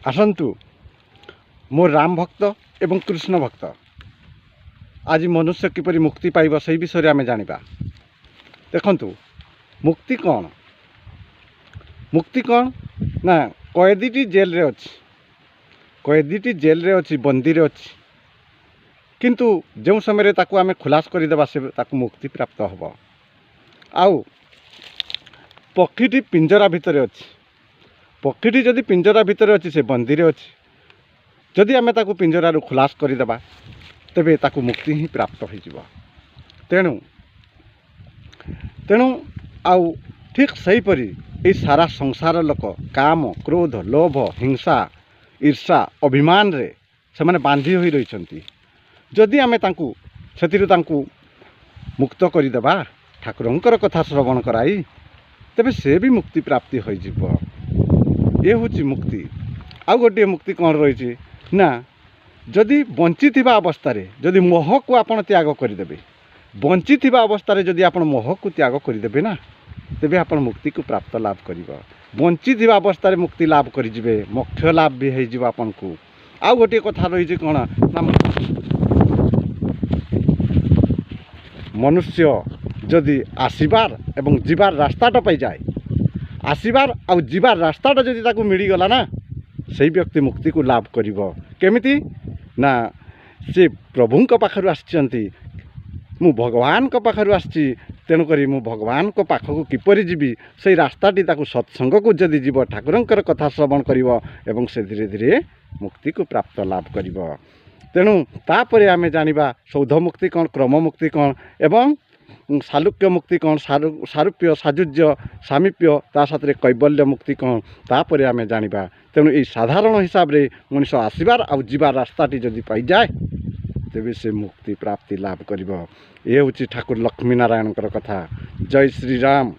आसतु मो राम भक्त एवं कृष्ण भक्त आज मनुष्य किपरि मुक्ति पाइब से विषय आम जाना। देखंतु मुक्ति कौन ना कैदीटी जेल रे अछि, कैदीटी जेल रे अछि, बंदी रे अछि, किंतु जो समय ताकू आमे खुलास करदेबा से ताकू मुक्ति प्राप्त हब। आउ पक्षीटी पिंजरा भितर अछि, पक्षीटी जदि पिंजरा भितर अछि से बंदी रे अछि, जदि आमे ताकू पिंजरा खुलास करदेबा तेबे ताकू मुक्ति ही प्राप्त हो जिवो। तेणु तेणु आउ ठीक सही परी ये सारा संसार लोक काम क्रोध लोभ हिंसा ईर्षा अभिमान रे से माने बांधी होई रहिछंती। जदि आमे तांकू सेतिरु तांकू मुक्त करदेबा ठाकुरंकर कथा श्रवण कराई तेबे से भी मुक्ति प्राप्ति हो जिवो। ये होची मुक्ति। आउ गोटे मुक्ति कौन रही ना जदि बंची थिबा अवस्था रे जदि मोह को आपण त्याग करदेबे, बंची थिबा अवस्था रे जदि आपण मोह को त्याग करदेबे ना तेबे आपण मुक्ति को प्राप्त लाभ करिवो। बंची थिबा अवस्था रे मुक्ति लाभ करिजिबे, मोक्ष लाभ भी हो जिवो आपण को। आउ गोटे कथा रही कौन ना मनुष्य जदि आसीबार एवं जीवार रास्ताटा पाई जाए, आसीबार आउ जीवार रास्ताटा जदि ताकू मिली गला ना सही व्यक्ति मुक्ति को लाभ करिवो। केमिति ना से प्रभुंक पाखरु आछंती, मु भगवान को पाखरु आछि, तेणुकरी मु भगवान को पाखकु किपरि जीवी से रास्ताटी ताकू सत्संग को जदि जीव ठाकुरंकर कथा श्रवण करिवो एवं से धीरे धीरे मुक्ति को प्राप्त लाभ करिवो। तेणु तापरे आमे जानिबा सौध मुक्ति कौन, क्रम मुक्ति कौन एवं सालुक्य मुक्ति कौन, सारूप्य साजुज्य सामीप्य ता साथरे कैबल्य मुक्ति कौन तापरे आमे जानिबा। तेणु ये साधारण हिसाब रे मनुष्य आसीबार आउ जीवार रास्ताटी जदि पाई जाए तेबे से मुक्ति प्राप्ति लाभ करिवो। ये होची ठाकुर लक्ष्मी नारायणकर कथा। जय श्री राम।